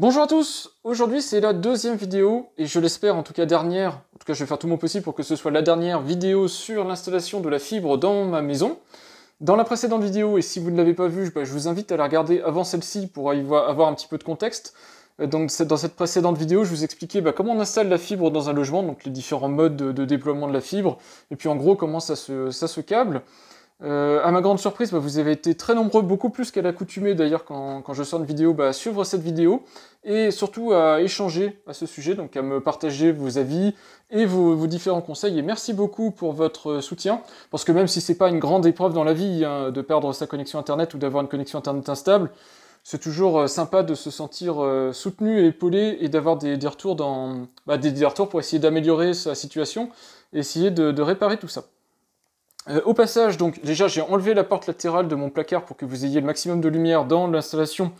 Bonjour à tous, aujourd'hui c'est la deuxième vidéo, et je l'espère en tout cas dernière, en tout cas je vais faire tout mon possible pour que ce soit la dernière vidéo sur l'installation de la fibre dans ma maison. Dans la précédente vidéo, et si vous ne l'avez pas vue, je vous invite à la regarder avant celle-ci pour avoir un petit peu de contexte. Donc dans cette précédente vidéo, je vous expliquais comment on installe la fibre dans un logement, donc les différents modes de déploiement de la fibre, et puis en gros comment ça se câble. À ma grande surprise, vous avez été très nombreux, beaucoup plus qu'à l'accoutumée d'ailleurs quand je sors une vidéo, à suivre cette vidéo, et surtout à échanger à ce sujet, donc à me partager vos avis et vos différents conseils, et merci beaucoup pour votre soutien, parce que même si c'est pas une grande épreuve dans la vie de perdre sa connexion internet ou d'avoir une connexion internet instable, c'est toujours sympa de se sentir soutenu et épaulé, et d'avoir des retours, des retours pour essayer d'améliorer sa situation, et essayer de réparer tout ça. Au passage, donc déjà j'ai enlevé la porte latérale de mon placard pour que vous ayez le maximum de lumière dans l'installation,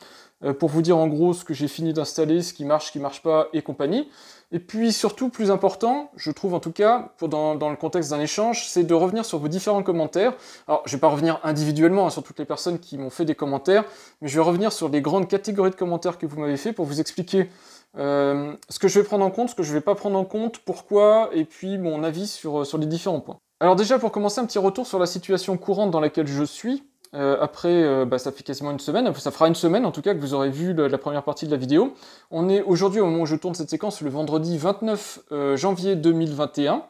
pour vous dire en gros ce que j'ai fini d'installer, ce qui marche pas et compagnie. Et puis surtout, plus important, je trouve en tout cas, dans le contexte d'un échange, c'est de revenir sur vos différents commentaires. Alors je vais pas revenir individuellement sur toutes les personnes qui m'ont fait des commentaires, mais je vais revenir sur les grandes catégories de commentaires que vous m'avez fait pour vous expliquer ce que je vais prendre en compte, ce que je vais pas prendre en compte, pourquoi, et puis mon avis sur les différents points. Alors déjà, pour commencer, un petit retour sur la situation courante dans laquelle je suis. Après, ça fait quasiment une semaine, ça fera une semaine en tout cas que vous aurez vu la première partie de la vidéo. On est aujourd'hui, au moment où je tourne cette séquence, le vendredi 29 janvier 2021.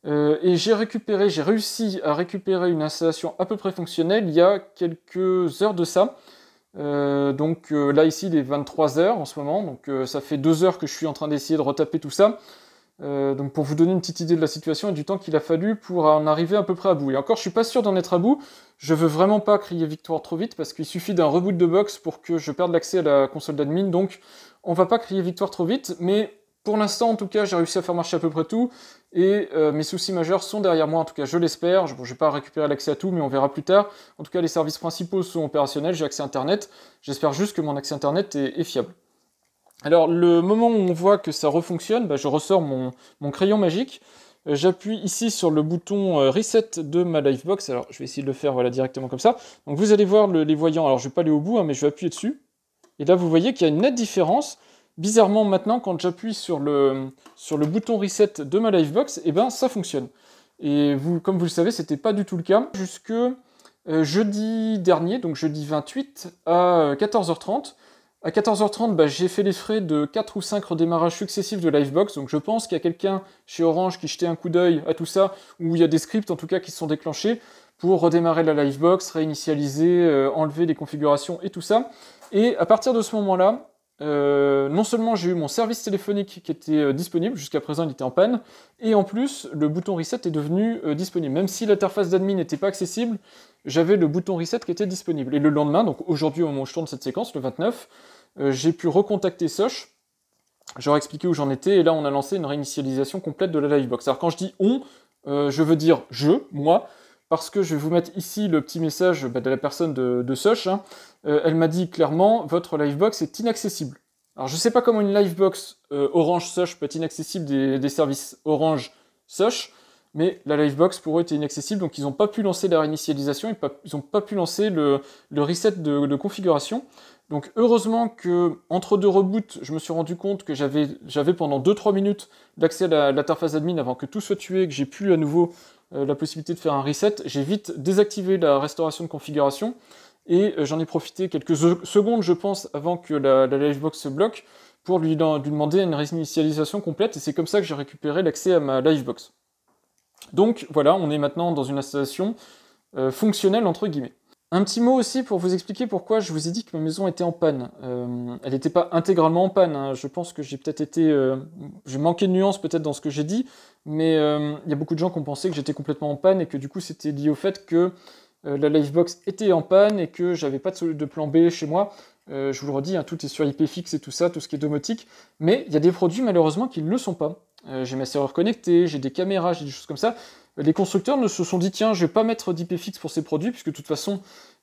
Et j'ai réussi à récupérer une installation à peu près fonctionnelle il y a quelques heures de ça. Là ici, il est 23 h en ce moment, donc ça fait 2 heures que je suis en train d'essayer de retaper tout ça. Donc pour vous donner une petite idée de la situation et du temps qu'il a fallu pour en arriver à peu près à bout. Et encore, je suis pas sûr d'en être à bout. Je veux vraiment pas crier victoire trop vite parce qu'il suffit d'un reboot de box pour que je perde l'accès à la console d'admin. Donc on va pas crier victoire trop vite, mais pour l'instant en tout cas, j'ai réussi à faire marcher à peu près tout. Et mes soucis majeurs sont derrière moi, en tout cas je l'espère. Bon, je vais pas récupérer l'accès à tout, mais on verra plus tard. En tout cas, les services principaux sont opérationnels, j'ai accès internet. J'espère juste que mon accès internet est fiable. Alors, le moment où on voit que ça refonctionne, je ressors mon crayon magique, j'appuie ici sur le bouton Reset de ma Livebox. Alors, je vais essayer de le faire directement comme ça. Donc, vous allez voir les voyants. Alors, je vais pas aller au bout, mais je vais appuyer dessus. Et là, vous voyez qu'il y a une nette différence. Bizarrement, maintenant, quand j'appuie sur le bouton Reset de ma Livebox, ça fonctionne. Et comme vous le savez, c'était pas du tout le cas. Jusque jeudi dernier, donc jeudi 28 à 14h30. À 14h30, j'ai fait les frais de 4 ou 5 redémarrages successifs de Livebox, donc je pense qu'il y a quelqu'un chez Orange qui jetait un coup d'œil à tout ça, ou il y a des scripts en tout cas qui se sont déclenchés pour redémarrer la Livebox, réinitialiser, enlever les configurations et tout ça. Et à partir de ce moment-là, non seulement j'ai eu mon service téléphonique qui était disponible, jusqu'à présent il était en panne, et en plus le bouton Reset est devenu disponible. Même si l'interface d'admin n'était pas accessible, j'avais le bouton Reset qui était disponible. Et le lendemain, donc aujourd'hui au moment où je tourne cette séquence, le 29, j'ai pu recontacter Soch, j'aurais expliqué où j'en étais, et là on a lancé une réinitialisation complète de la Livebox. Alors quand je dis on, je veux dire moi, parce que je vais vous mettre ici le petit message de la personne de Soch. Elle m'a dit clairement, votre Livebox est inaccessible. Alors je sais pas comment une Livebox Orange Soch peut être inaccessible des services Orange Soch, mais la Livebox pour eux était inaccessible, donc ils n'ont pas pu lancer la réinitialisation, ils n'ont pas pu lancer le reset de configuration. Donc heureusement que entre deux reboots, je me suis rendu compte que j'avais pendant 2-3 minutes d'accès à l'interface admin avant que tout soit tué, que j'ai pu à nouveau la possibilité de faire un reset. J'ai vite désactivé la restauration de configuration et j'en ai profité quelques secondes, je pense, avant que la Livebox se bloque pour lui demander une réinitialisation complète, et c'est comme ça que j'ai récupéré l'accès à ma Livebox. Donc voilà, on est maintenant dans une installation fonctionnelle entre guillemets. Un petit mot aussi pour vous expliquer pourquoi je vous ai dit que ma maison était en panne. Elle n'était pas intégralement en panne, je pense que j'ai peut-être été... j'ai manqué de nuances peut-être dans ce que j'ai dit, mais il y a beaucoup de gens qui ont pensé que j'étais complètement en panne et que du coup c'était lié au fait que la Livebox était en panne et que j'avais pas de plan B chez moi. Je vous le redis, tout est sur IP fixe et tout ça, tout ce qui est domotique, mais il y a des produits malheureusement qui ne le sont pas. J'ai ma serrure connectée, j'ai des caméras, j'ai des choses comme ça. Les constructeurs ne se sont dit, tiens, je vais pas mettre d'IP fixe pour ces produits, puisque de toute façon,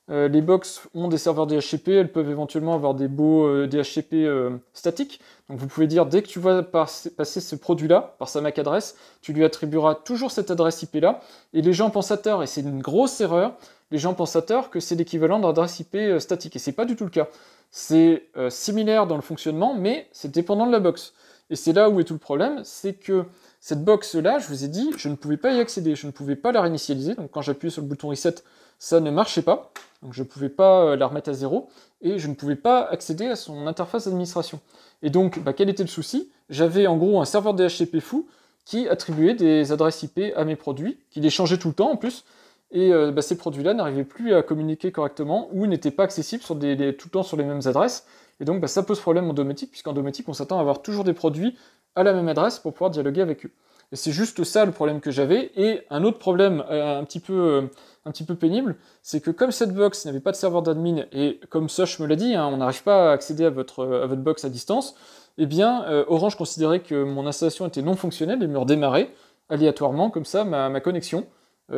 Les box ont des serveurs DHCP, elles peuvent éventuellement avoir des beaux DHCP statiques. Donc vous pouvez dire, dès que tu vas passer ce produit-là par sa MAC adresse, tu lui attribueras toujours cette adresse IP-là. Et les gens pensent à tort, et c'est une grosse erreur, les gens pensent à tort que c'est l'équivalent d'un adresse IP statique. Et c'est pas du tout le cas. C'est similaire dans le fonctionnement, mais c'est dépendant de la box. Et c'est là où est tout le problème, c'est que cette box-là, je vous ai dit, je ne pouvais pas y accéder, je ne pouvais pas la réinitialiser. Donc quand j'appuyais sur le bouton reset, ça ne marchait pas. Donc je ne pouvais pas la remettre à zéro, et je ne pouvais pas accéder à son interface d'administration. Et donc, quel était le souci? J'avais en gros un serveur DHCP fou qui attribuait des adresses IP à mes produits, qui les changeait tout le temps en plus, et ces produits-là n'arrivaient plus à communiquer correctement, ou n'étaient pas accessibles tout le temps sur les mêmes adresses. Et donc ça pose problème en domotique, puisqu'en domotique on s'attend à avoir toujours des produits à la même adresse pour pouvoir dialoguer avec eux. Et c'est juste ça le problème que j'avais. Et un autre problème un petit peu pénible, c'est que comme cette box n'avait pas de serveur d'admin, et comme Sosh me l'a dit, on n'arrive pas à accéder à votre box à distance, eh bien Orange considérait que mon installation était non fonctionnelle et me redémarrait aléatoirement comme ça ma connexion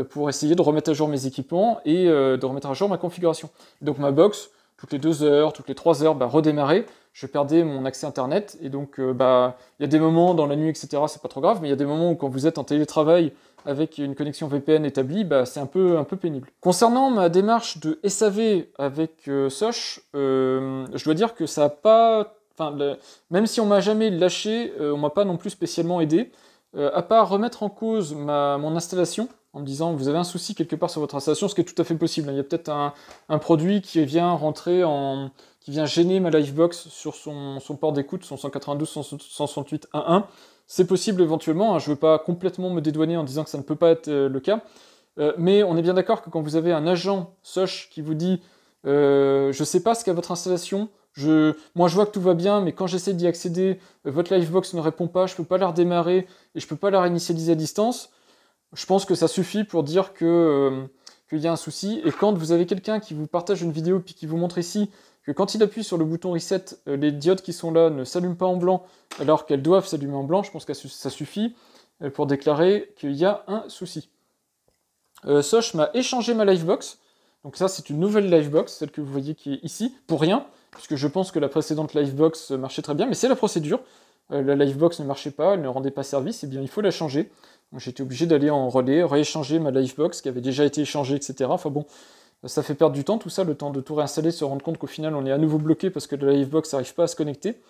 pour essayer de remettre à jour mes équipements et de remettre à jour ma configuration. Donc ma box, toutes les 2 heures, toutes les 3 heures, redémarrer, je perdais mon accès internet, et donc il y a des moments dans la nuit, etc., c'est pas trop grave, mais il y a des moments où quand vous êtes en télétravail avec une connexion VPN établie, c'est un peu pénible. Concernant ma démarche de SAV avec Sosh, je dois dire que ça a pas... même si on m'a jamais lâché, on m'a pas non plus spécialement aidé, à part remettre en cause mon installation, en me disant vous avez un souci quelque part sur votre installation, ce qui est tout à fait possible. Il y a peut-être un produit qui vient qui vient gêner ma Livebox sur son port d'écoute, son 192.168.1.1. C'est possible éventuellement, je ne veux pas complètement me dédouaner en disant que ça ne peut pas être le cas, mais on est bien d'accord que quand vous avez un agent Sosh qui vous dit je ne sais pas ce qu'est votre installation, moi je vois que tout va bien, mais quand j'essaie d'y accéder, votre Livebox ne répond pas, je ne peux pas la redémarrer et je ne peux pas la réinitialiser à distance, je pense que ça suffit pour dire qu'il y a un souci. Et quand vous avez quelqu'un qui vous partage une vidéo puis qui vous montre ici que quand il appuie sur le bouton reset, les diodes qui sont là ne s'allument pas en blanc alors qu'elles doivent s'allumer en blanc, je pense que ça suffit pour déclarer qu'il y a un souci. Sosh m'a échangé ma Livebox. Donc ça c'est une nouvelle Livebox, celle que vous voyez qui est ici, pour rien, puisque je pense que la précédente Livebox marchait très bien, mais c'est la procédure. La Livebox ne marchait pas, elle ne rendait pas service, et bien il faut la changer. Donc j'étais obligé d'aller en relais, rééchanger ma Livebox qui avait déjà été échangée, etc. Enfin bon, ça fait perdre du temps tout ça, le temps de tout réinstaller, se rendre compte qu'au final on est à nouveau bloqué parce que la Livebox n'arrive pas à se connecter.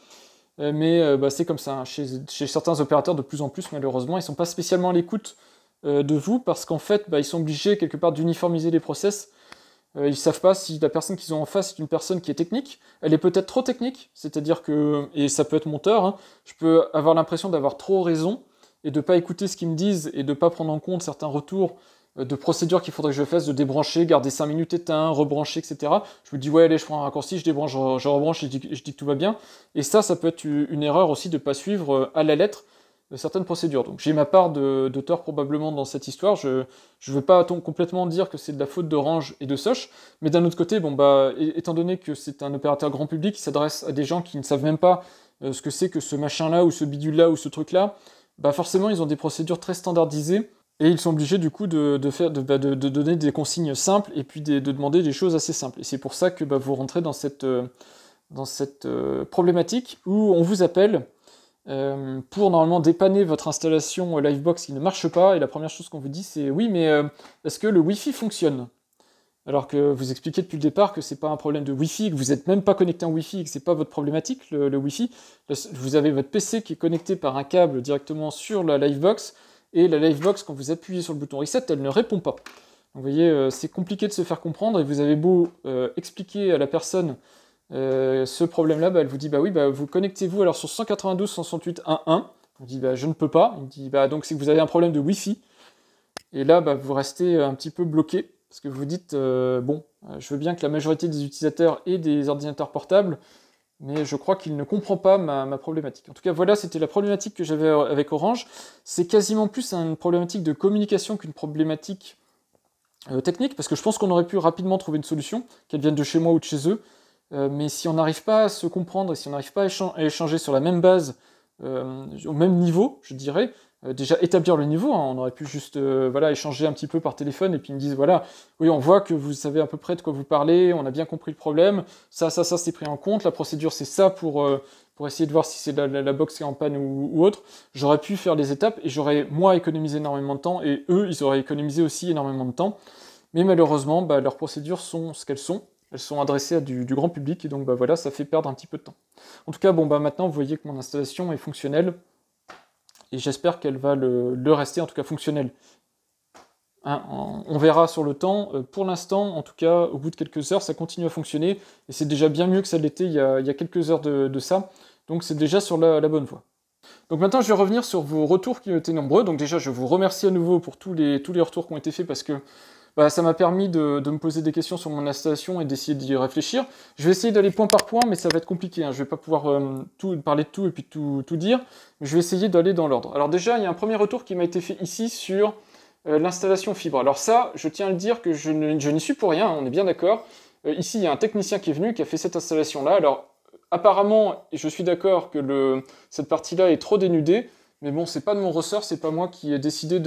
Mais c'est comme ça, chez certains opérateurs de plus en plus malheureusement, ils ne sont pas spécialement à l'écoute de vous parce qu'en fait ils sont obligés quelque part d'uniformiser les process. Ils savent pas si la personne qu'ils ont en face est une personne qui est technique, elle est peut-être trop technique, c'est-à-dire que, et ça peut être mon tort, je peux avoir l'impression d'avoir trop raison, et de pas écouter ce qu'ils me disent, et de pas prendre en compte certains retours de procédures qu'il faudrait que je fasse, de débrancher, garder 5 minutes éteint, rebrancher, etc. Je me dis, ouais, allez, je prends un raccourci, je débranche, je rebranche, et je dis que tout va bien. Et ça peut être une erreur aussi de pas suivre à la lettre certaines procédures. Donc j'ai ma part de tort probablement dans cette histoire. Je ne veux pas complètement dire que c'est de la faute d'Orange et de Sosh, mais d'un autre côté, étant donné que c'est un opérateur grand public qui s'adresse à des gens qui ne savent même pas ce que c'est que ce machin-là, ou ce bidule-là, ou ce truc-là, forcément ils ont des procédures très standardisées, et ils sont obligés du coup de donner des consignes simples, et puis de demander des choses assez simples. Et c'est pour ça que vous rentrez dans cette problématique où on vous appelle pour normalement dépanner votre installation Livebox qui ne marche pas, et la première chose qu'on vous dit c'est oui, mais est-ce que le Wi-Fi fonctionne? Alors que vous expliquez depuis le départ que c'est pas un problème de Wi-Fi, que vous n'êtes même pas connecté en Wi-Fi, et que c'est pas votre problématique le Wi-Fi. Vous avez votre PC qui est connecté par un câble directement sur la Livebox, et la Livebox, quand vous appuyez sur le bouton reset, elle ne répond pas. Donc vous voyez, c'est compliqué de se faire comprendre, et vous avez beau expliquer à la personne ce problème-là, elle vous dit oui, vous connectez-vous alors sur 192.168.1.1. Vous dit je ne peux pas. Il dit donc c'est que vous avez un problème de Wi-Fi. Et là vous restez un petit peu bloqué parce que vous dites je veux bien que la majorité des utilisateurs aient des ordinateurs portables, mais je crois qu'il ne comprend pas ma problématique. En tout cas, voilà, c'était la problématique que j'avais avec Orange. C'est quasiment plus une problématique de communication qu'une problématique technique, parce que je pense qu'on aurait pu rapidement trouver une solution, qu'elle vienne de chez moi ou de chez eux. Mais si on n'arrive pas à se comprendre, et si on n'arrive pas à échanger sur la même base, au même niveau, je dirais, déjà établir le niveau, hein. On aurait pu juste voilà, échanger un petit peu par téléphone et puis ils me disent voilà, oui, on voit que vous savez à peu près de quoi vous parlez, on a bien compris le problème, ça c'est pris en compte, la procédure c'est ça pour essayer de voir si c'est la box qui est en panne ou autre. J'aurais pu faire les étapes et j'aurais moi économisé énormément de temps et eux ils auraient économisé aussi énormément de temps. Mais malheureusement, bah, leurs procédures sont ce qu'elles sont. Elles sont adressées à du grand public, et donc bah, voilà, ça fait perdre un petit peu de temps. En tout cas, bon, bah, maintenant, vous voyez que mon installation est fonctionnelle, et j'espère qu'elle va le rester, en tout cas fonctionnelle. Hein, on verra sur le temps. Pour l'instant, en tout cas, au bout de quelques heures, ça continue à fonctionner, et c'est déjà bien mieux que ça l'était il y a quelques heures de ça, donc c'est déjà sur la bonne voie. Donc maintenant, je vais revenir sur vos retours qui ont été nombreux. Donc déjà, je vous remercie à nouveau pour tous les retours qui ont été faits, parce que bah, ça m'a permis de me poser des questions sur mon installation et d'essayer d'y réfléchir. Je vais essayer d'aller point par point, mais ça va être compliqué, hein. Je ne vais pas pouvoir parler de tout et puis tout dire, mais je vais essayer d'aller dans l'ordre. Alors déjà, il y a un premier retour qui m'a été fait ici sur l'installation fibre. Alors ça, je tiens à le dire que je n'y suis pour rien, on est bien d'accord. Ici, il y a un technicien qui est venu, qui a fait cette installation-là. Alors, apparemment, je suis d'accord que cette partie-là est trop dénudée, mais bon, c'est pas de mon ressort, c'est pas moi qui ai décidé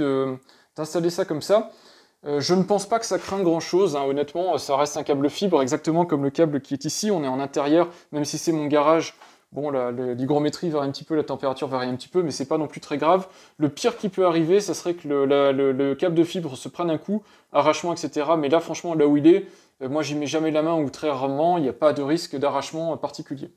d'installer ça comme ça. Je ne pense pas que ça craint grand-chose, hein. Honnêtement, ça reste un câble fibre, exactement comme le câble qui est ici. On est en intérieur, même si c'est mon garage. Bon, l'hygrométrie varie un petit peu, la température varie un petit peu, mais c'est pas non plus très grave. Le pire qui peut arriver, ça serait que le câble de fibre se prenne un coup, arrachement, etc. Mais là, franchement, là où il est, moi, j'y mets jamais la main ou très rarement. Il n'y a pas de risque d'arrachement particulier.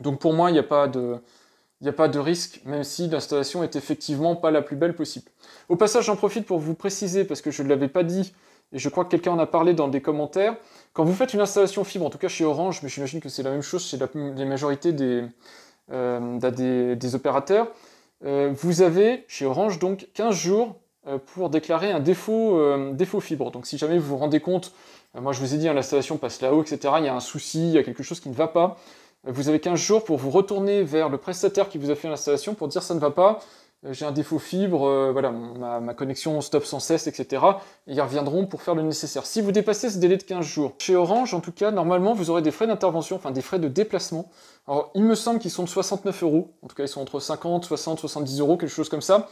Donc pour moi, il n'y a pas de risque, même si l'installation est effectivement pas la plus belle possible. Au passage, j'en profite pour vous préciser, parce que je ne l'avais pas dit, et je crois que quelqu'un en a parlé dans des commentaires, quand vous faites une installation fibre, en tout cas chez Orange, mais j'imagine que c'est la même chose chez la majorité des opérateurs, vous avez chez Orange donc 15 jours pour déclarer un défaut fibre. Donc si jamais vous vous rendez compte, moi je vous ai dit, hein, l'installation passe là-haut, etc., il y a un souci, il y a quelque chose qui ne va pas, vous avez 15 jours pour vous retourner vers le prestataire qui vous a fait l'installation pour dire ça ne va pas, j'ai un défaut fibre, voilà, ma connexion stoppe sans cesse, etc. Et ils reviendront pour faire le nécessaire. Si vous dépassez ce délai de 15 jours, chez Orange, en tout cas, normalement, vous aurez des frais d'intervention, enfin des frais de déplacement. Alors, il me semble qu'ils sont de 69 €, en tout cas, ils sont entre 50, 60, 70 €, quelque chose comme ça,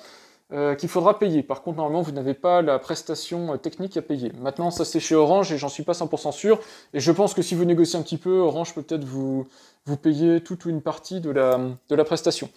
qu'il faudra payer. Par contre, normalement, vous n'avez pas la prestation technique à payer. Maintenant, ça c'est chez Orange et j'en suis pas 100% sûr. Et je pense que si vous négociez un petit peu, Orange peut peut-être vous payer toute ou une partie de la prestation.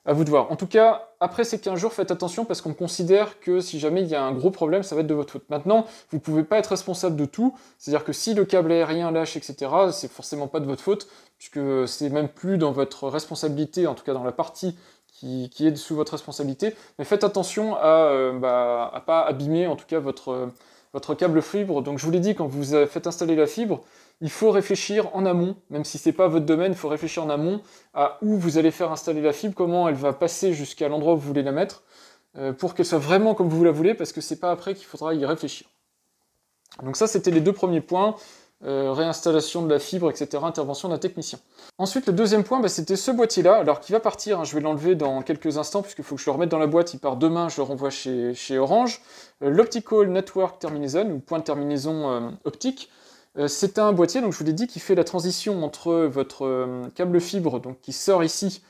À vous de voir. En tout cas, après ces 15 jours, faites attention parce qu'on considère que si jamais il y a un gros problème, ça va être de votre faute. Maintenant, vous ne pouvez pas être responsable de tout. C'est-à-dire que si le câble aérien lâche, etc., c'est forcément pas de votre faute, puisque c'est même plus dans votre responsabilité, en tout cas dans la partie qui est sous votre responsabilité. Mais faites attention à pas abîmer, en tout cas, votre câble fibre. Donc je vous l'ai dit, quand vous faites installer la fibre, il faut réfléchir en amont, même si c'est pas votre domaine, il faut réfléchir en amont à où vous allez faire installer la fibre, comment elle va passer jusqu'à l'endroit où vous voulez la mettre, pour qu'elle soit vraiment comme vous la voulez, parce que c'est pas après qu'il faudra y réfléchir. Donc ça, c'était les deux premiers points, réinstallation de la fibre, etc., intervention d'un technicien. Ensuite, le deuxième point, c'était ce boîtier-là, alors qui va partir, hein, je vais l'enlever dans quelques instants, puisqu'il faut que je le remette dans la boîte, il part demain, je le renvoie chez Orange. L'Optical Network Termination, ou point de terminaison optique. C'est un boîtier, donc je vous l'ai dit, qui fait la transition entre votre câble fibre, donc qui sort ici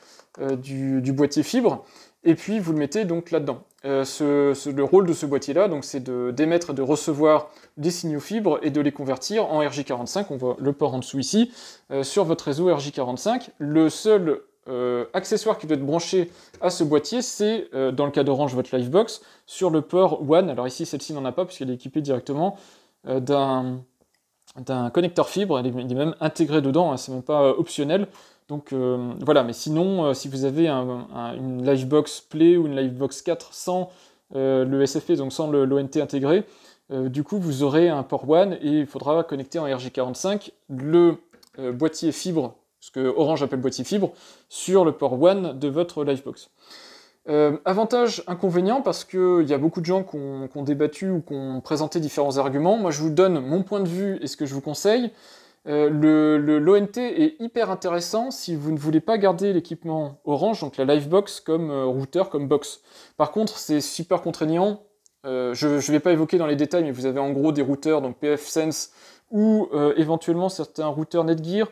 du boîtier fibre, et puis vous le mettez donc là-dedans. Le rôle de ce boîtier-là, donc c'est d'émettre et de recevoir des signaux fibres et de les convertir en RJ45, on voit le port en dessous ici, sur votre réseau RJ45. Le seul accessoire qui doit être branché à ce boîtier, c'est, dans le cas d'Orange, votre Livebox, sur le port WAN. Alors ici, celle-ci n'en a pas, puisqu'elle est équipée directement d'un connecteur fibre, il est même intégré dedans, hein, c'est même pas optionnel. Donc voilà, mais sinon, si vous avez une Livebox Play ou une Livebox 4 sans le SFP, donc sans l'ONT intégré, du coup vous aurez un port WAN et il faudra connecter en RJ45 le boîtier fibre, ce que Orange appelle boîtier fibre, sur le port WAN de votre Livebox. Avantage, inconvénient, parce qu'il y a beaucoup de gens qui ont débattu ou qui ont présenté différents arguments. Moi, je vous donne mon point de vue et ce que je vous conseille. L'ONT est hyper intéressant si vous ne voulez pas garder l'équipement Orange, donc la Livebox, comme routeur, comme box. Par contre, c'est super contraignant. Je ne vais pas évoquer dans les détails, mais vous avez en gros des routeurs, donc pfSense, ou éventuellement certains routeurs Netgear,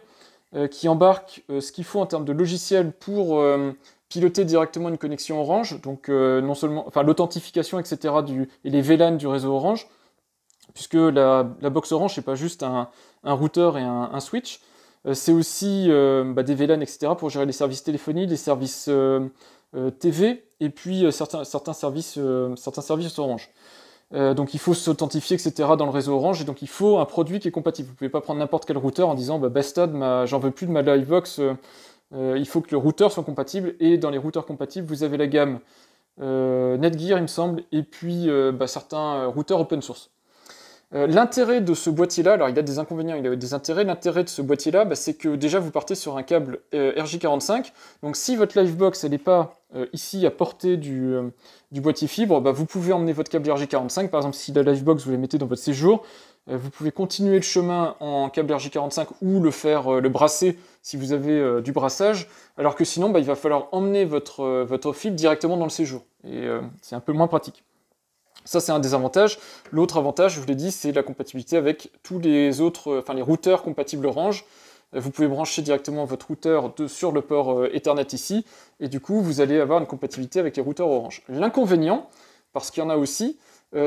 qui embarquent ce qu'il faut en termes de logiciel pour piloter directement une connexion Orange, donc non seulement, enfin l'authentification, etc. et les VLAN du réseau Orange, puisque la box Orange, c'est pas juste un routeur et un switch, c'est aussi des VLAN, etc. pour gérer les services téléphonie, les services TV, et puis certains services Orange. Donc il faut s'authentifier, etc. dans le réseau Orange, et donc il faut un produit qui est compatible. Vous ne pouvez pas prendre n'importe quel routeur en disant basta, j'en veux plus de ma Livebox, il faut que le routeur soit compatible, et dans les routeurs compatibles, vous avez la gamme Netgear, il me semble, et puis certains routeurs open source. L'intérêt de ce boîtier-là, alors il a des inconvénients, il a des intérêts. L'intérêt de ce boîtier-là, c'est que déjà vous partez sur un câble RJ45, donc si votre Livebox n'est pas ici à portée du boîtier fibre, vous pouvez emmener votre câble RJ45. Par exemple, si la Livebox vous la mettez dans votre séjour, vous pouvez continuer le chemin en câble RJ45 ou le brasser si vous avez du brassage, alors que sinon il va falloir emmener votre fibre directement dans le séjour, et c'est un peu moins pratique. Ça, c'est un des avantages. L'autre avantage, je vous l'ai dit, c'est la compatibilité avec tous les autres, les routeurs compatibles Orange. Vous pouvez brancher directement votre routeur sur le port Ethernet ici, et du coup, vous allez avoir une compatibilité avec les routeurs Orange. L'inconvénient, parce qu'il y en a aussi,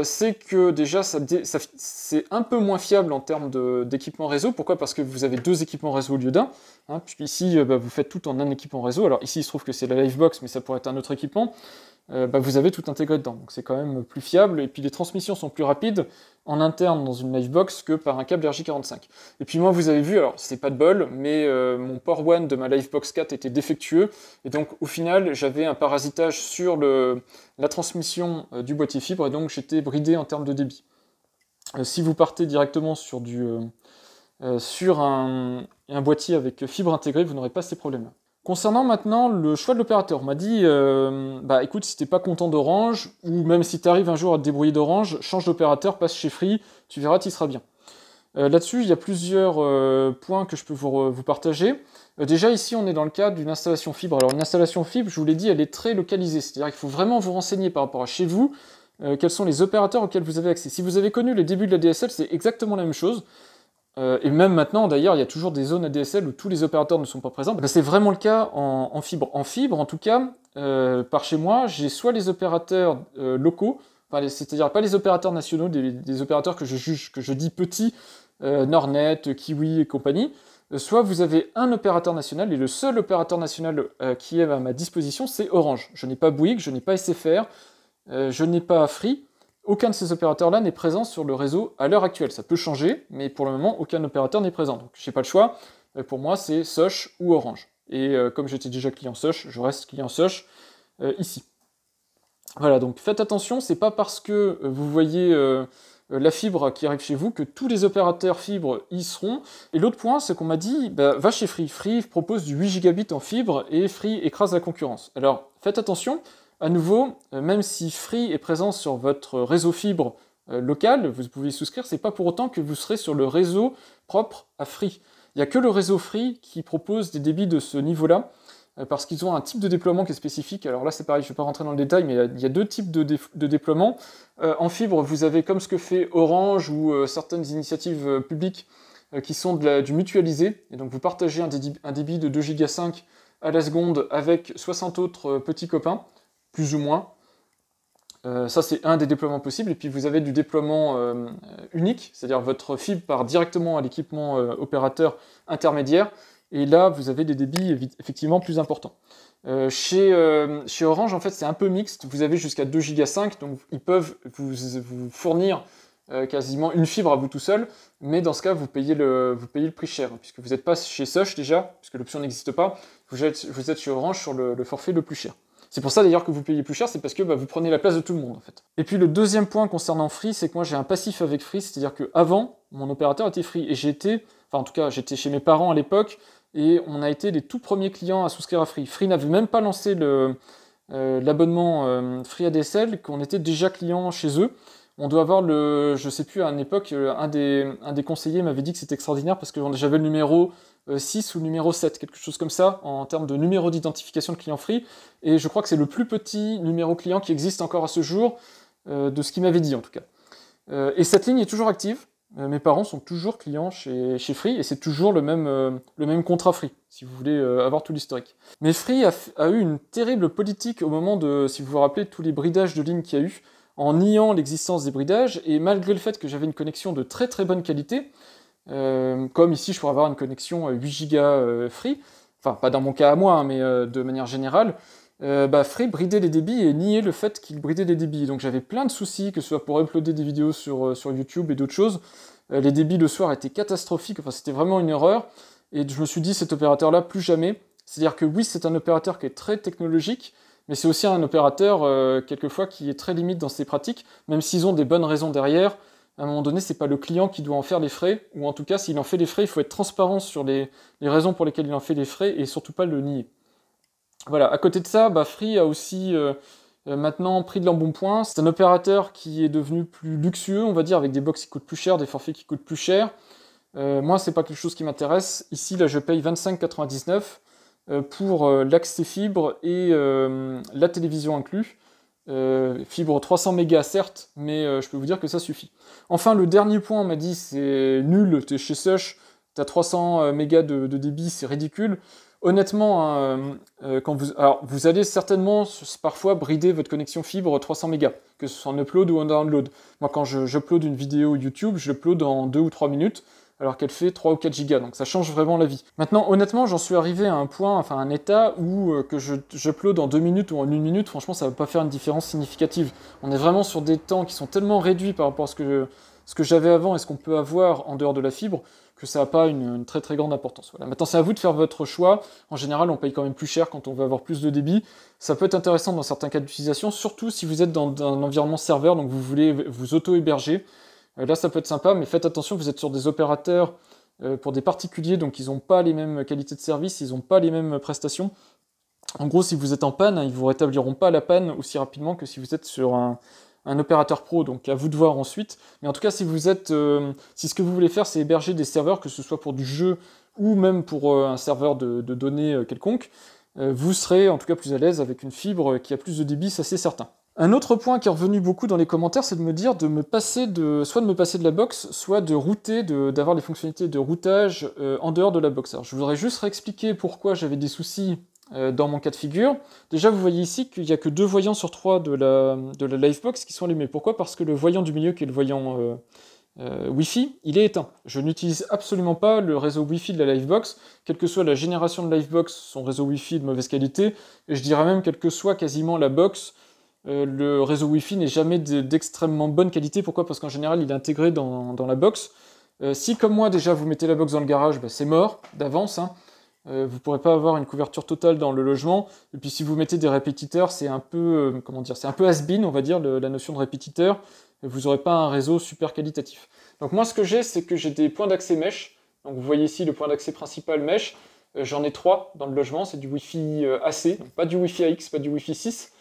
c'est que déjà, c'est un peu moins fiable en termes d'équipement réseau. Pourquoi? Parce que vous avez deux équipements réseau au lieu d'un, puisqu'ici, vous faites tout en un équipement réseau. Alors ici, il se trouve que c'est la Livebox, mais ça pourrait être un autre équipement. Vous avez tout intégré dedans, donc c'est quand même plus fiable, et puis les transmissions sont plus rapides en interne dans une Livebox que par un câble RJ45. Et puis moi, vous avez vu, alors c'est pas de bol, mais mon port WAN de ma Livebox 4 était défectueux, et donc au final, j'avais un parasitage sur la transmission du boîtier fibre, et donc j'étais bridé en termes de débit. Si vous partez directement sur un boîtier avec fibre intégrée, vous n'aurez pas ces problèmes-là. Concernant maintenant le choix de l'opérateur, on m'a dit, écoute, si t'es pas content d'Orange, ou même si tu arrives un jour à te débrouiller d'Orange, change d'opérateur, passe chez Free, tu verras, tu y seras bien. Là-dessus, il y a plusieurs points que je peux vous partager. Déjà, ici, on est dans le cadre d'une installation fibre. Alors, une installation fibre, je vous l'ai dit, elle est très localisée, c'est-à-dire qu'il faut vraiment vous renseigner par rapport à chez vous, quels sont les opérateurs auxquels vous avez accès. Si vous avez connu les débuts de la DSL, c'est exactement la même chose. Et même maintenant, d'ailleurs, il y a toujours des zones ADSL où tous les opérateurs ne sont pas présents. C'est vraiment le cas en fibre. En fibre, en tout cas, par chez moi, j'ai soit les opérateurs locaux, c'est-à-dire pas les opérateurs nationaux, des opérateurs que je dis petits, Nordnet, Kiwi et compagnie, soit vous avez un opérateur national, et le seul opérateur national qui est à ma disposition, c'est Orange. Je n'ai pas Bouygues, je n'ai pas SFR, je n'ai pas Free. Aucun de ces opérateurs-là n'est présent sur le réseau à l'heure actuelle. Ça peut changer, mais pour le moment, aucun opérateur n'est présent. Donc, j'ai pas le choix. Pour moi, c'est Sosh ou Orange. Et comme j'étais déjà client Sosh, je reste client Sosh ici. Voilà, donc faites attention, c'est pas parce que vous voyez la fibre qui arrive chez vous que tous les opérateurs fibre y seront. Et l'autre point, c'est qu'on m'a dit, va chez Free. Free propose du 8 gigabits en fibre et Free écrase la concurrence. Alors, faites attention. À nouveau, même si Free est présent sur votre réseau fibre local, vous pouvez y souscrire, c'est pas pour autant que vous serez sur le réseau propre à Free. Il n'y a que le réseau Free qui propose des débits de ce niveau-là, parce qu'ils ont un type de déploiement qui est spécifique. Alors là, c'est pareil, je ne vais pas rentrer dans le détail, mais il y a deux types de déploiement. En fibre, vous avez comme ce que fait Orange ou certaines initiatives publiques qui sont du mutualisé, et donc vous partagez un débit de 2 Go 5 à la seconde avec 60 autres petits copains, plus ou moins. Ça, c'est un des déploiements possibles. Et puis, vous avez du déploiement unique, c'est-à-dire votre fibre part directement à l'équipement opérateur intermédiaire. Et là, vous avez des débits effectivement plus importants. Chez Orange, en fait, c'est un peu mixte. Vous avez jusqu'à 2 Go 5, donc ils peuvent vous fournir quasiment une fibre à vous tout seul. Mais dans ce cas, vous payez le prix cher, puisque vous n'êtes pas chez Sosh déjà, puisque l'option n'existe pas. Vous êtes chez Orange sur le forfait le plus cher. C'est pour ça d'ailleurs que vous payez plus cher, c'est parce que vous prenez la place de tout le monde en fait. Et puis le deuxième point concernant Free, c'est que moi j'ai un passif avec Free, c'est-à-dire que avant mon opérateur était Free, et j'étais chez mes parents à l'époque, et on a été les tout premiers clients à souscrire à Free. Free n'avait même pas lancé l'abonnement Free ADSL, qu'on était déjà client chez eux. On doit avoir je sais plus, à une époque, un des conseillers m'avait dit que c'était extraordinaire parce que j'avais le numéro 6 ou le numéro 7, quelque chose comme ça, en termes de numéro d'identification de client Free, et je crois que c'est le plus petit numéro client qui existe encore à ce jour, de ce qu'il m'avait dit en tout cas. Et cette ligne est toujours active, mes parents sont toujours clients chez Free, et c'est toujours le même contrat Free, si vous voulez avoir tout l'historique. Mais Free a eu une terrible politique au moment de, si vous vous rappelez, tous les bridages de ligne qu'il y a eu, en niant l'existence des bridages, et malgré le fait que j'avais une connexion de très très bonne qualité, comme ici je pourrais avoir une connexion 8 Go Free, enfin pas dans mon cas à moi, hein, mais de manière générale, Free bridait les débits et niait le fait qu'il bridait les débits. Donc j'avais plein de soucis, que ce soit pour uploader des vidéos sur YouTube et d'autres choses. Les débits le soir étaient catastrophiques, enfin c'était vraiment une horreur. Et je me suis dit, cet opérateur-là, plus jamais. C'est-à-dire que oui, c'est un opérateur qui est très technologique, mais c'est aussi un opérateur, quelquefois, qui est très limite dans ses pratiques, même s'ils ont des bonnes raisons derrière. À un moment donné, c'est pas le client qui doit en faire les frais, ou en tout cas, s'il en fait les frais, il faut être transparent sur les raisons pour lesquelles il en fait les frais, et surtout pas le nier. Voilà, à côté de ça, Free a aussi maintenant pris de l'embonpoint. C'est un opérateur qui est devenu plus luxueux, on va dire, avec des box qui coûtent plus cher, des forfaits qui coûtent plus cher. Moi, c'est pas quelque chose qui m'intéresse. Ici, là, je paye 25,99 pour l'accès fibre et la télévision inclus. Fibre 300 mégas, certes, mais je peux vous dire que ça suffit. Enfin, le dernier point, on m'a dit, c'est nul, t'es chez Sush, t'as 300 mégas de débit, c'est ridicule. Honnêtement, hein, quand vous allez certainement parfois brider votre connexion fibre 300 mégas, que ce soit en upload ou en download. Moi, quand j'upload une vidéo YouTube, je l'upload en 2 ou 3 minutes, alors qu'elle fait 3 ou 4 gigas, donc ça change vraiment la vie. Maintenant, honnêtement, j'en suis arrivé à un point, enfin un état où que j'upload en 2 minutes ou en 1 minute, franchement, ça va pas faire une différence significative. On est vraiment sur des temps qui sont tellement réduits par rapport à ce que j'avais avant et ce qu'on peut avoir en dehors de la fibre, que ça n'a pas une très très grande importance. Voilà. Maintenant, c'est à vous de faire votre choix. En général, on paye quand même plus cher quand on veut avoir plus de débit. Ça peut être intéressant dans certains cas d'utilisation, surtout si vous êtes dans un environnement serveur, donc vous voulez vous auto-héberger. Là, ça peut être sympa, mais faites attention, vous êtes sur des opérateurs pour des particuliers, donc ils n'ont pas les mêmes qualités de service, ils n'ont pas les mêmes prestations. En gros, si vous êtes en panne, ils ne vous rétabliront pas la panne aussi rapidement que si vous êtes sur un opérateur pro, donc à vous de voir ensuite. Mais en tout cas, si ce que vous voulez faire, c'est héberger des serveurs, que ce soit pour du jeu ou même pour un serveur de données quelconque, vous serez en tout cas plus à l'aise avec une fibre qui a plus de débit, ça c'est certain. Un autre point qui est revenu beaucoup dans les commentaires, c'est de me dire soit de me passer de la box, soit de router, d'avoir les fonctionnalités de routage en dehors de la box. Alors, je voudrais juste réexpliquer pourquoi j'avais des soucis dans mon cas de figure. Déjà, vous voyez ici qu'il n'y a que 2 voyants sur 3 de la Livebox qui sont allumés. Pourquoi ? Parce que le voyant du milieu, qui est le voyant Wi-Fi, il est éteint. Je n'utilise absolument pas le réseau Wi-Fi de la Livebox, quelle que soit la génération de Livebox, son réseau Wi-Fi est de mauvaise qualité, et je dirais même quelle que soit quasiment la box, le réseau Wi-Fi n'est jamais d'extrêmement bonne qualité. Pourquoi ? Parce qu'en général, il est intégré dans la box. Si, comme moi, déjà, vous mettez la box dans le garage, c'est mort, d'avance, hein. Vous ne pourrez pas avoir une couverture totale dans le logement. Et puis si vous mettez des répétiteurs, c'est un peu, c'est un peu has-been, on va dire, la notion de répétiteur. Et vous n'aurez pas un réseau super qualitatif. Donc moi, ce que j'ai, c'est que j'ai des points d'accès mesh. Donc vous voyez ici le point d'accès principal mesh. J'en ai 3 dans le logement. C'est du Wi-Fi AC, donc pas du Wi-Fi AX, pas du Wi-Fi 6.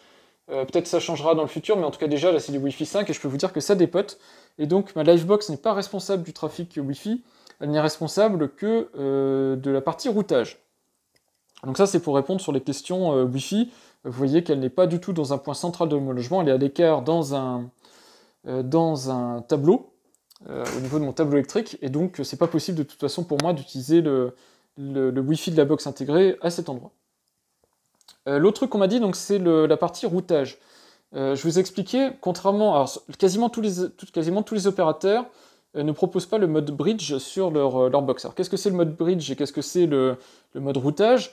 Peut-être ça changera dans le futur, mais en tout cas déjà, là, c'est du Wi-Fi 5 et je peux vous dire que ça dépote. Et donc ma Livebox n'est pas responsable du trafic Wi-Fi. Elle n'est responsable que de la partie routage. Donc ça, c'est pour répondre sur les questions Wi-Fi. Vous voyez qu'elle n'est pas du tout dans un point central de mon logement, elle est à l'écart dans un tableau, au niveau de mon tableau électrique, et donc c'est pas possible de toute façon pour moi d'utiliser le Wi-Fi de la box intégrée à cet endroit. L'autre truc qu'on m'a dit, donc, c'est la partie routage. Je vous ai expliqué, contrairement, alors quasiment tous les opérateurs ne proposent pas le mode bridge sur leur box. Alors qu'est-ce que c'est le mode bridge et qu'est-ce que c'est le mode routage ?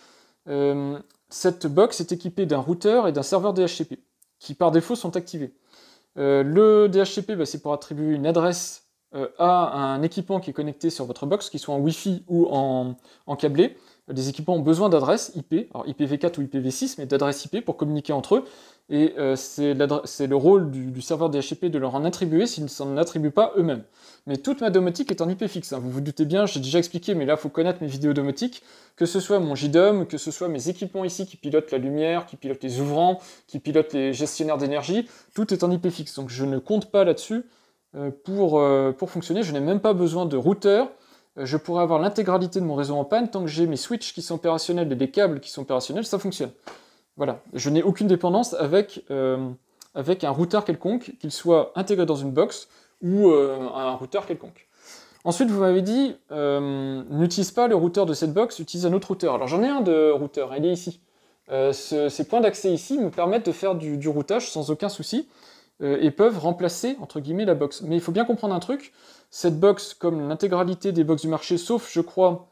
Cette box est équipée d'un routeur et d'un serveur DHCP, qui par défaut sont activés. Le DHCP, c'est pour attribuer une adresse à un équipement qui est connecté sur votre box, qu'il soit en Wi-Fi ou en câblé. Les équipements ont besoin d'adresses IP, alors IPv4 ou IPv6, mais d'adresses IP pour communiquer entre eux. Et c'est le rôle du serveur DHCP de leur en attribuer s'ils ne s'en attribuent pas eux-mêmes. Mais toute ma domotique est en IP fixe. Hein. Vous vous doutez bien, j'ai déjà expliqué, mais là, il faut connaître mes vidéos domotiques. Que ce soit mon JDOM, que ce soit mes équipements ici qui pilotent la lumière, qui pilotent les ouvrants, qui pilotent les gestionnaires d'énergie, tout est en IP fixe. Donc je ne compte pas là-dessus pour fonctionner. Je n'ai même pas besoin de routeur. Je pourrais avoir l'intégralité de mon réseau en panne, tant que j'ai mes switches qui sont opérationnels et les câbles qui sont opérationnels, ça fonctionne. Voilà, je n'ai aucune dépendance avec un routeur quelconque, qu'il soit intégré dans une box ou un routeur quelconque. Ensuite, vous m'avez dit, n'utilise pas le routeur de cette box, utilise un autre routeur. Alors j'en ai un de routeur, il est ici. Ces points d'accès ici me permettent de faire du routage sans aucun souci, et peuvent remplacer, entre guillemets, la box. Mais il faut bien comprendre un truc, cette box, comme l'intégralité des box du marché, sauf, je crois,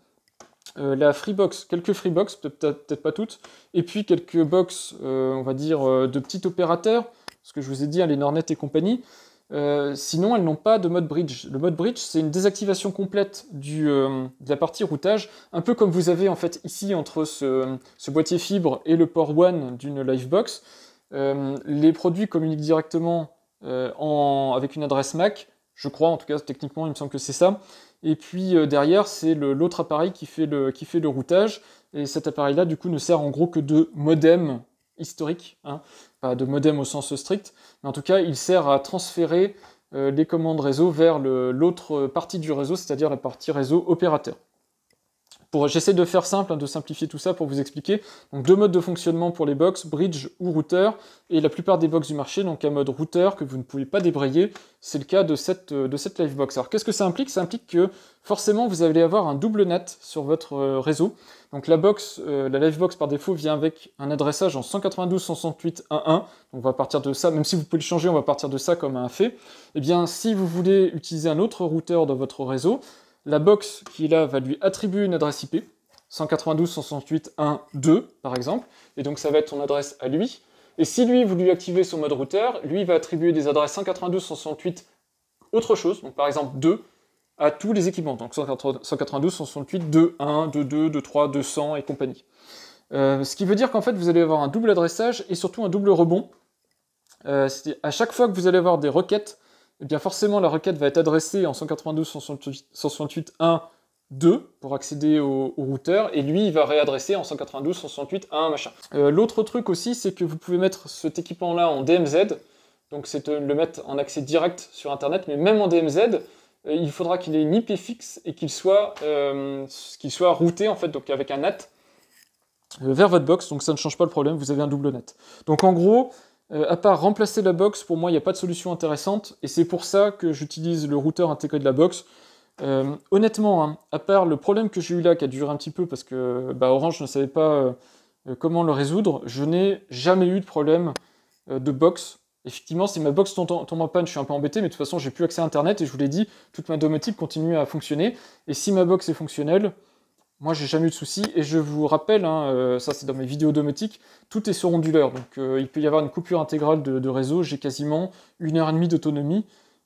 la Freebox, quelques Freebox, peut-être pas toutes, et puis quelques box, on va dire, de petits opérateurs, ce que je vous ai dit, les Nornet et compagnie. Sinon, elles n'ont pas de mode bridge. Le mode bridge, c'est une désactivation complète de la partie routage, un peu comme vous avez en fait ici entre ce boîtier fibre et le port WAN d'une Livebox. Les produits communiquent directement avec une adresse MAC, je crois, en tout cas techniquement il me semble que c'est ça. Et puis derrière, c'est l'autre appareil qui fait le routage, et cet appareil-là du coup ne sert en gros que de modem historique, hein, pas de modem au sens strict, mais en tout cas il sert à transférer les commandes réseau vers l'autre partie du réseau, c'est-à-dire la partie réseau opérateur. J'essaie de faire simple, hein, de simplifier tout ça pour vous expliquer. Donc 2 modes de fonctionnement pour les box, bridge ou routeur, et la plupart des box du marché, donc un mode routeur que vous ne pouvez pas débrayer, c'est le cas de cette Livebox. Alors qu'est-ce que ça implique? Ça implique que forcément vous allez avoir un double NAT sur votre réseau. Donc la Livebox par défaut vient avec un adressage en 192.168.1.1, donc on va partir de ça, même si vous pouvez le changer, on va partir de ça comme un fait. Et bien si vous voulez utiliser un autre routeur dans votre réseau, la box qui est là va lui attribuer une adresse IP, 192.168.1.2 par exemple, et donc ça va être son adresse à lui. Et si lui, vous lui activez son mode routeur, lui va attribuer des adresses 192.168 autre chose, donc par exemple 2, à tous les équipements, donc 192.168, 2, 1, 2, 2, 2, 3, 200 et compagnie. Ce qui veut dire qu'en fait vous allez avoir un double adressage et surtout un double rebond. À chaque fois que vous allez avoir des requêtes, eh bien forcément la requête va être adressée en 192.168.1.2 pour accéder au routeur, et lui il va réadresser en 192.168.1 machin. L'autre truc aussi, c'est que vous pouvez mettre cet équipement-là en DMZ, donc c'est de le mettre en accès direct sur Internet, mais même en DMZ, il faudra qu'il ait une IP fixe et qu'il soit routé en fait, donc avec un NAT vers votre box, donc ça ne change pas le problème, vous avez un double NAT. Donc en gros, à part remplacer la box, pour moi, il n'y a pas de solution intéressante, et c'est pour ça que j'utilise le routeur intégré de la box. Honnêtement, hein, à part le problème que j'ai eu là, qui a duré un petit peu, parce que Orange ne savait pas comment le résoudre, je n'ai jamais eu de problème de box. Effectivement, si ma box tombe en panne, je suis un peu embêté, mais de toute façon, j'ai plus accès à Internet, et je vous l'ai dit, toute ma domotique continue à fonctionner, et si ma box est fonctionnelle, moi, j'ai jamais eu de soucis, et je vous rappelle, hein, ça c'est dans mes vidéos domotiques, tout est sur onduleur, donc il peut y avoir une coupure intégrale de réseau, j'ai quasiment 1h30 d'autonomie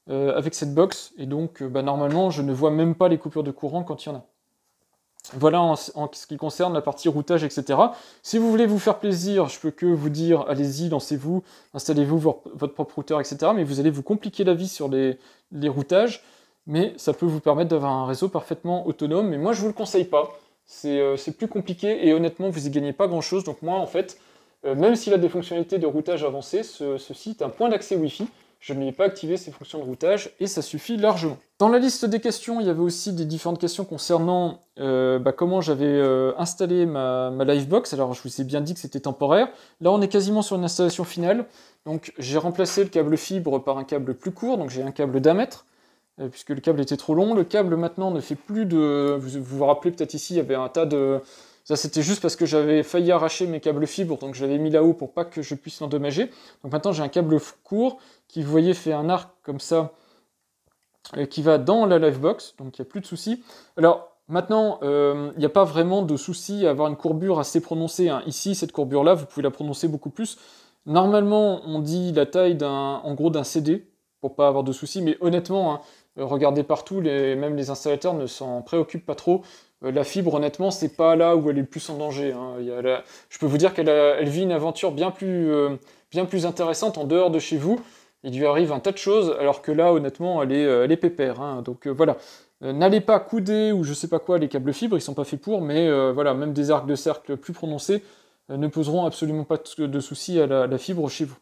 avec cette box, et donc normalement, je ne vois même pas les coupures de courant quand il y en a. Voilà en ce qui concerne la partie routage, etc. Si vous voulez vous faire plaisir, je peux que vous dire, allez-y, lancez-vous, installez-vous votre propre routeur, etc. Mais vous allez vous compliquer la vie sur les routages, mais ça peut vous permettre d'avoir un réseau parfaitement autonome, mais moi je vous le conseille pas. C'est plus compliqué et honnêtement vous y gagnez pas grand chose, donc moi en fait, même s'il a des fonctionnalités de routage avancées, ce site est un point d'accès Wi-Fi, je n'ai pas activé ces fonctions de routage et ça suffit largement. Dans la liste des questions, il y avait aussi des différentes questions concernant comment j'avais installé ma Livebox. Alors je vous ai bien dit que c'était temporaire, là on est quasiment sur une installation finale, donc j'ai remplacé le câble fibre par un câble plus court, donc j'ai un câble d'1 mètre, puisque le câble était trop long. Le câble maintenant ne fait plus de... Vous vous rappelez peut-être ici, il y avait un tas de... Ça c'était juste parce que j'avais failli arracher mes câbles fibres, donc je l'avais mis là-haut pour pas que je puisse l'endommager. Donc maintenant j'ai un câble court qui, vous voyez, fait un arc comme ça, qui va dans la Livebox, donc il n'y a plus de soucis. Alors maintenant, il n'y a pas vraiment de souci à avoir une courbure assez prononcée, hein. Ici, cette courbure-là, vous pouvez la prononcer beaucoup plus. Normalement, on dit la taille en gros d'un CD, pour pas avoir de soucis, mais honnêtement, hein, regardez partout, même les installateurs ne s'en préoccupent pas trop. La fibre, honnêtement, c'est pas là où elle est le plus en danger, hein. Je peux vous dire qu'elle vit une aventure bien plus intéressante en dehors de chez vous. Il lui arrive un tas de choses, alors que là, honnêtement, elle est pépère, hein. Donc voilà. N'allez pas couder ou je sais pas quoi les câbles fibres, ils sont pas faits pour, mais voilà, même des arcs de cercle plus prononcés ne poseront absolument pas de soucis à la fibre chez vous.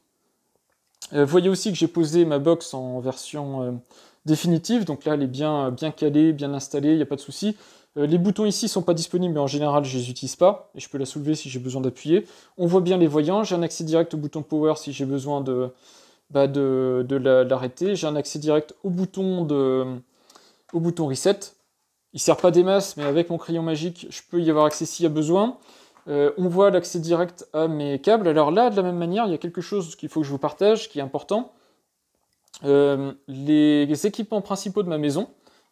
Vous voyez aussi que j'ai posé ma box en version définitive, donc là elle est bien calée, bien installée, il n'y a pas de souci. Les boutons ici sont pas disponibles, mais en général je les utilise pas, et je peux la soulever si j'ai besoin d'appuyer. On voit bien les voyants, j'ai un accès direct au bouton power si j'ai besoin de l'arrêter, j'ai un accès direct au bouton au bouton Reset. Il sert pas des masses, mais avec mon crayon magique, je peux y avoir accès s'il y a besoin. On voit l'accès direct à mes câbles. Alors là, de la même manière, il y a quelque chose qu'il faut que je vous partage, qui est important. Les équipements principaux de ma maison,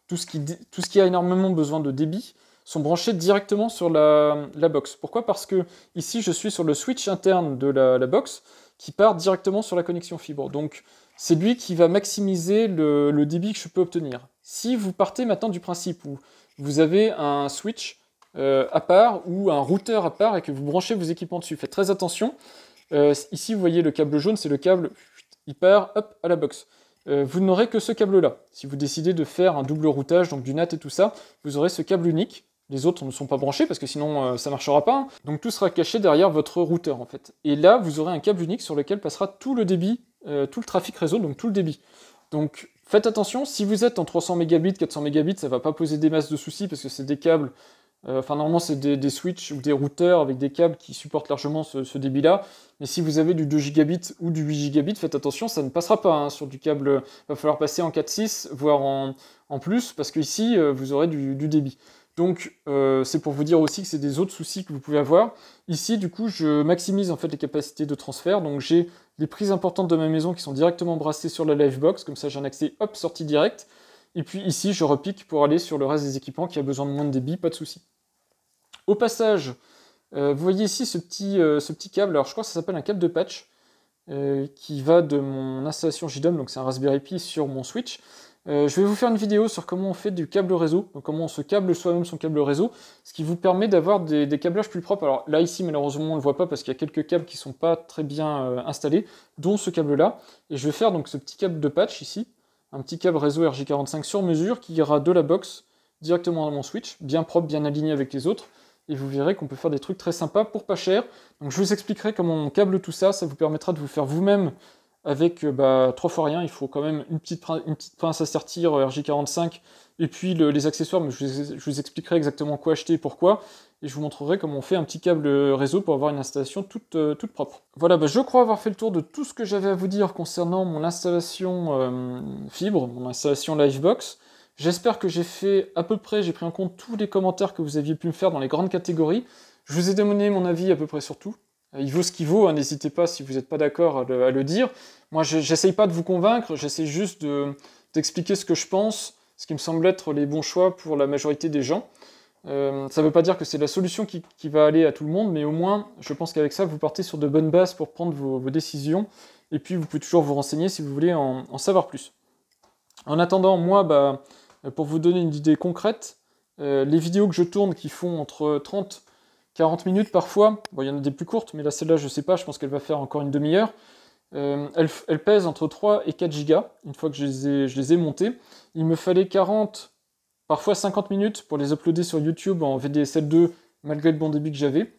tout ce qui a énormément besoin de débit, sont branchés directement sur la box. Pourquoi? Parce que ici, je suis sur le switch interne de la box, qui part directement sur la connexion fibre. Donc, c'est lui qui va maximiser le débit que je peux obtenir. Si vous partez maintenant du principe où vous avez un switch à part ou un routeur à part et que vous branchez vos équipements dessus, faites très attention. Ici, vous voyez le câble jaune, c'est le câble, il part hop, à la box. Vous n'aurez que ce câble-là. Si vous décidez de faire un double routage, donc du NAT et tout ça, vous aurez ce câble unique. Les autres ne sont pas branchés parce que sinon ça ne marchera pas. Donc tout sera caché derrière votre routeur en fait. Et là, vous aurez un câble unique sur lequel passera tout le débit, tout le trafic réseau, donc tout le débit. Donc faites attention, si vous êtes en 300 mégabits, 400 mégabits, ça ne va pas poser des masses de soucis parce que c'est des câbles, normalement c'est des switches ou des routeurs avec des câbles qui supportent largement ce débit-là. Mais si vous avez du 2 gigabits ou du 8 gigabits, faites attention, ça ne passera pas hein, sur du câble. Il va falloir passer en 4.6, voire en plus, parce que ici vous aurez du débit. Donc c'est pour vous dire aussi que c'est des autres soucis que vous pouvez avoir. Ici du coup je maximise en fait les capacités de transfert, donc j'ai les prises importantes de ma maison qui sont directement brassées sur la Livebox, comme ça j'ai un accès hop sortie direct. Et puis ici je repique pour aller sur le reste des équipements qui a besoin de moins de débit, pas de souci. Au passage, vous voyez ici ce petit câble, alors je crois que ça s'appelle un câble de patch, qui va de mon installation JDOM, donc c'est un Raspberry Pi sur mon Switch. Je vais vous faire une vidéo sur comment on fait du câble réseau, donc comment on se câble soi-même son câble réseau, ce qui vous permet d'avoir des câblages plus propres. Alors là ici malheureusement on ne le voit pas parce qu'il y a quelques câbles qui ne sont pas très bien installés, dont ce câble là, et je vais faire donc ce petit câble de patch ici, un petit câble réseau RJ45 sur mesure qui ira de la box directement dans mon Switch, bien propre, bien aligné avec les autres, et vous verrez qu'on peut faire des trucs très sympas pour pas cher. Donc je vous expliquerai comment on câble tout ça, ça vous permettra de vous faire vous-même avec 3 fois rien. Il faut quand même une petite pince à sertir RJ45 et puis les accessoires, mais je vous expliquerai exactement quoi acheter et pourquoi, et je vous montrerai comment on fait un petit câble réseau pour avoir une installation toute propre. Voilà, je crois avoir fait le tour de tout ce que j'avais à vous dire concernant mon installation fibre, mon installation Livebox. J'espère que j'ai pris en compte tous les commentaires que vous aviez pu me faire dans les grandes catégories. Je vous ai donné mon avis à peu près sur tout. Il vaut ce qu'il vaut, hein, n'hésitez pas si vous n'êtes pas d'accord à le dire. Moi, j'essaye pas de vous convaincre, j'essaie juste d'expliquer ce que je pense, ce qui me semble être les bons choix pour la majorité des gens. Ça ne veut pas dire que c'est la solution qui va aller à tout le monde, mais au moins, je pense qu'avec ça, vous partez sur de bonnes bases pour prendre vos décisions, et puis vous pouvez toujours vous renseigner si vous voulez en savoir plus. En attendant, moi, pour vous donner une idée concrète, les vidéos que je tourne qui font entre 30 40 minutes parfois, bon, il y en a des plus courtes, mais là celle-là je sais pas, je pense qu'elle va faire encore une demi-heure. Elle pèse entre 3 et 4 gigas, une fois que je les ai montées. Il me fallait 40, parfois 50 minutes pour les uploader sur YouTube en VDSL 2, malgré le bon débit que j'avais.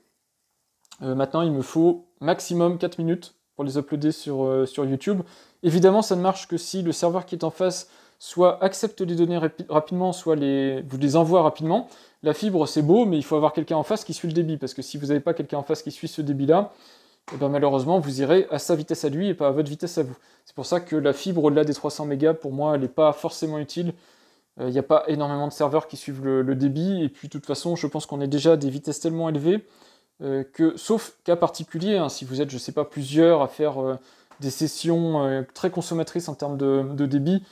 Maintenant il me faut maximum 4 minutes pour les uploader sur YouTube. Évidemment ça ne marche que si le serveur qui est en face soit accepte les données rapidement, soit vous les envoie rapidement. La fibre c'est beau, mais il faut avoir quelqu'un en face qui suit le débit, parce que si vous n'avez pas quelqu'un en face qui suit ce débit-là, malheureusement vous irez à sa vitesse à lui et pas à votre vitesse à vous. C'est pour ça que la fibre au-delà des 300 mégas, pour moi, elle n'est pas forcément utile. Il n'y a pas énormément de serveurs qui suivent le débit, et puis de toute façon, je pense qu'on est déjà à des vitesses tellement élevées que, sauf cas particulier, hein, si vous êtes, je sais pas, plusieurs à faire des sessions très consommatrices en termes de débit,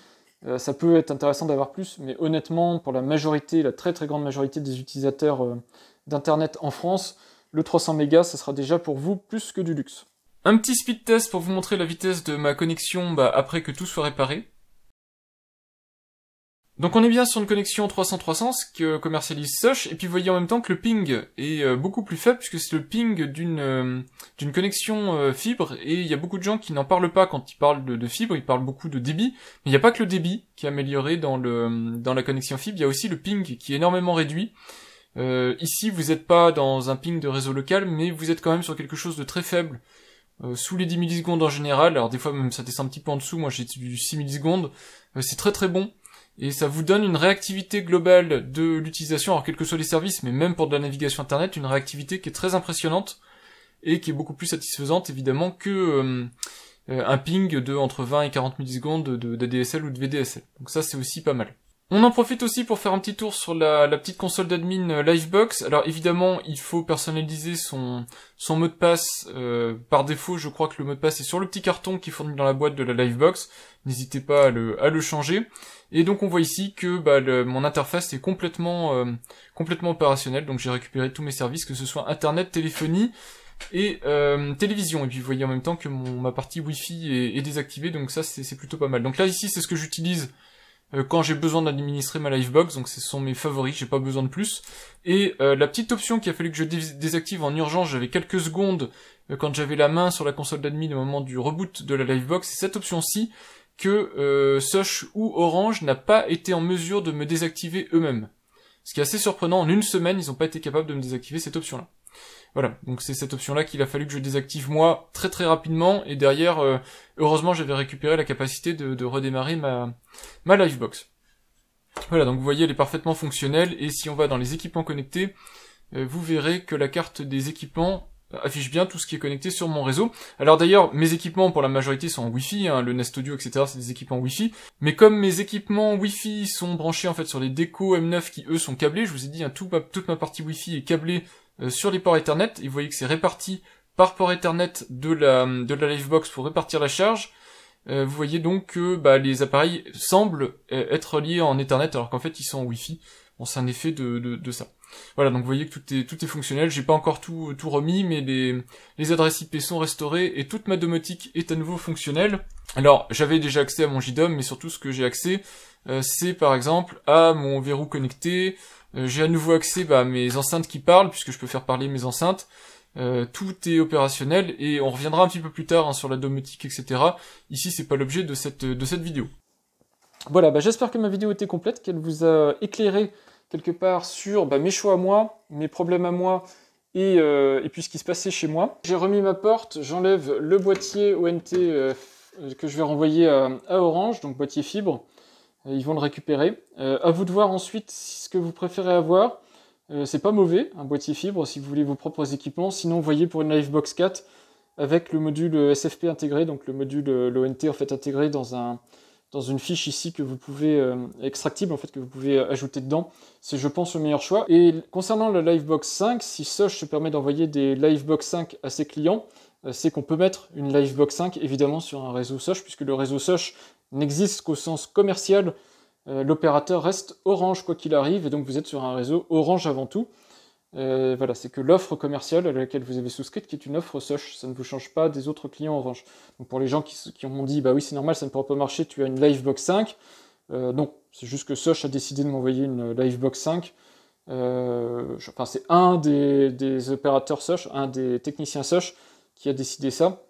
ça peut être intéressant d'avoir plus, mais honnêtement, pour la majorité, la très très grande majorité des utilisateurs d'Internet en France, le 300 mégas, ça sera déjà pour vous plus que du luxe. Un petit speed test pour vous montrer la vitesse de ma connexion après que tout soit réparé. Donc on est bien sur une connexion 300-300, ce que commercialise Sosh, et puis vous voyez en même temps que le ping est beaucoup plus faible, puisque c'est le ping d'une connexion fibre, et il y a beaucoup de gens qui n'en parlent pas quand ils parlent de fibre, ils parlent beaucoup de débit, mais il n'y a pas que le débit qui est amélioré dans la connexion fibre, il y a aussi le ping qui est énormément réduit. Ici vous n'êtes pas dans un ping de réseau local, mais vous êtes quand même sur quelque chose de très faible, sous les 10 millisecondes en général, alors des fois même ça descend un petit peu en dessous, moi j'ai du 6 millisecondes, c'est très très bon. Et ça vous donne une réactivité globale de l'utilisation, alors quels que soient les services, mais même pour de la navigation internet, une réactivité qui est très impressionnante et qui est beaucoup plus satisfaisante évidemment que un ping de entre 20 et 40 millisecondes de d'ADSL ou de VDSL. Donc ça c'est aussi pas mal. On en profite aussi pour faire un petit tour sur la petite console d'admin Livebox. Alors évidemment, il faut personnaliser son mot de passe. Par défaut, je crois que le mot de passe est sur le petit carton qui est fourni dans la boîte de la Livebox. N'hésitez pas à le changer. Et donc on voit ici que mon interface est complètement opérationnelle. Donc j'ai récupéré tous mes services, que ce soit Internet, téléphonie et télévision. Et puis vous voyez en même temps que ma partie Wi-Fi est désactivée. Donc ça c'est plutôt pas mal. Donc là ici c'est ce que j'utilise quand j'ai besoin d'administrer ma Livebox, donc ce sont mes favoris, j'ai pas besoin de plus. Et la petite option qu'il a fallu que je désactive en urgence, j'avais quelques secondes quand j'avais la main sur la console d'admin au moment du reboot de la Livebox, c'est cette option-ci que Sosh ou Orange n'a pas été en mesure de me désactiver eux-mêmes. Ce qui est assez surprenant, en une semaine, ils n'ont pas été capables de me désactiver cette option-là. Voilà, donc c'est cette option-là qu'il a fallu que je désactive moi très très rapidement, et derrière, heureusement j'avais récupéré la capacité de redémarrer ma Livebox. Voilà, donc vous voyez elle est parfaitement fonctionnelle, et si on va dans les équipements connectés, vous verrez que la carte des équipements affiche bien tout ce qui est connecté sur mon réseau. Alors d'ailleurs, mes équipements pour la majorité sont en Wi-Fi, hein, le Nest Audio, etc. c'est des équipements Wi-Fi. Mais comme mes équipements Wi-Fi sont branchés en fait sur les Deco M9 qui eux sont câblés, je vous ai dit, hein, toute ma partie Wi-Fi est câblée sur les ports Ethernet, et vous voyez que c'est réparti par port Ethernet de la Livebox pour répartir la charge. Vous voyez donc que les appareils semblent être liés en Ethernet alors qu'en fait ils sont en Wi-Fi. Bon, c'est un effet de ça. Voilà, donc vous voyez que tout est fonctionnel. J'ai pas encore tout remis, mais les adresses IP sont restaurées et toute ma domotique est à nouveau fonctionnelle. Alors, j'avais déjà accès à mon JDOM, mais surtout ce que j'ai accès, c'est par exemple à mon verrou connecté. J'ai à nouveau accès à mes enceintes qui parlent, puisque je peux faire parler mes enceintes. Tout est opérationnel, et on reviendra un petit peu plus tard sur la domotique, etc. Ici, c'est pas l'objet de cette vidéo. Voilà, j'espère que ma vidéo était complète, qu'elle vous a éclairé quelque part sur mes choix à moi, mes problèmes à moi, et puis ce qui se passait chez moi. J'ai remis ma porte, j'enlève le boîtier ONT que je vais renvoyer à Orange, donc boîtier fibre. Ils vont le récupérer. À vous de voir ensuite ce que vous préférez avoir. C'est pas mauvais, un boîtier fibre, si vous voulez vos propres équipements. Sinon, vous voyez pour une Livebox 4, avec le module SFP intégré, donc le module l'ONT en fait intégré dans une fiche ici que vous pouvez, extractible en fait, que vous pouvez ajouter dedans. C'est je pense le meilleur choix. Et concernant la Livebox 5, si Sosh se permet d'envoyer des Livebox 5 à ses clients, c'est qu'on peut mettre une Livebox 5 évidemment sur un réseau Sosh, puisque le réseau Sosh n'existe qu'au sens commercial. L'opérateur reste Orange quoi qu'il arrive, et donc vous êtes sur un réseau Orange avant tout. Voilà, c'est que l'offre commerciale à laquelle vous avez souscrite qui est une offre Sosh, ça ne vous change pas des autres clients Orange. Donc pour les gens qui m'ont dit oui c'est normal, ça ne pourra pas marcher, tu as une Livebox 5, non, c'est juste que Sosh a décidé de m'envoyer une Livebox 5. C'est un des opérateurs Sosh, un des techniciens Sosh qui a décidé ça.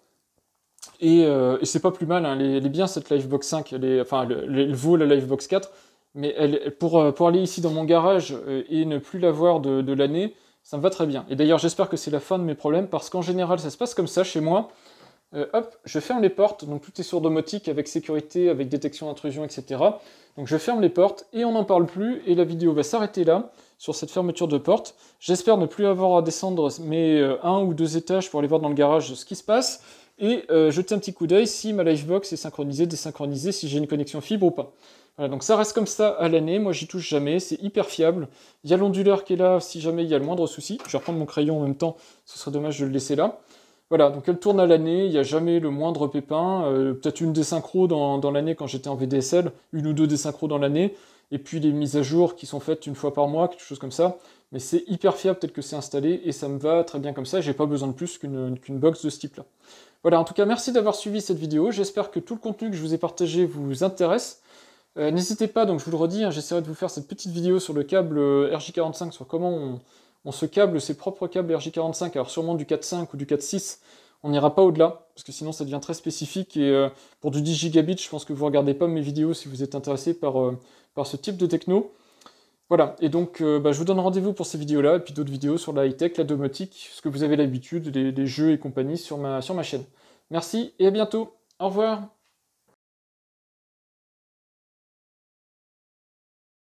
Et c'est pas plus mal, hein, elle est bien cette Livebox 5, elle vaut la Livebox 4, mais pour aller ici dans mon garage et ne plus l'avoir de l'année, ça me va très bien. Et d'ailleurs j'espère que c'est la fin de mes problèmes, parce qu'en général ça se passe comme ça chez moi. Hop, je ferme les portes, donc tout est sur domotique avec sécurité, avec détection d'intrusion, etc. Donc je ferme les portes et on n'en parle plus, et la vidéo va s'arrêter là, sur cette fermeture de porte. J'espère ne plus avoir à descendre mes 1 ou 2 étages pour aller voir dans le garage ce qui se passe, et jeter un petit coup d'œil si ma Livebox est synchronisée, désynchronisée, si j'ai une connexion fibre ou pas. Voilà, donc ça reste comme ça à l'année, moi j'y touche jamais, c'est hyper fiable. Il y a l'onduleur qui est là si jamais il y a le moindre souci. Je vais reprendre mon crayon en même temps, ce serait dommage de le laisser là. Voilà, donc elle tourne à l'année, il n'y a jamais le moindre pépin, peut-être une désynchro dans l'année quand j'étais en VDSL, une ou deux désynchros dans l'année, et puis les mises à jour qui sont faites une fois par mois, quelque chose comme ça. Mais c'est hyper fiable tel que c'est installé, et ça me va très bien comme ça, j'ai pas besoin de plus qu'une box de ce type-là. Voilà, en tout cas, merci d'avoir suivi cette vidéo, j'espère que tout le contenu que je vous ai partagé vous intéresse. N'hésitez pas, donc je vous le redis, j'essaierai de vous faire cette petite vidéo sur le câble RJ45, sur comment on se câble ses propres câbles RJ45, alors sûrement du 4.5 ou du 4.6, on n'ira pas au-delà, parce que sinon ça devient très spécifique, et pour du 10 gigabits, je pense que vous ne regardez pas mes vidéos si vous êtes intéressé par ce type de techno. Voilà, et donc je vous donne rendez-vous pour ces vidéos-là, et puis d'autres vidéos sur la high-tech, la domotique, ce que vous avez l'habitude, les jeux et compagnie sur ma chaîne. Merci, et à bientôt, au revoir.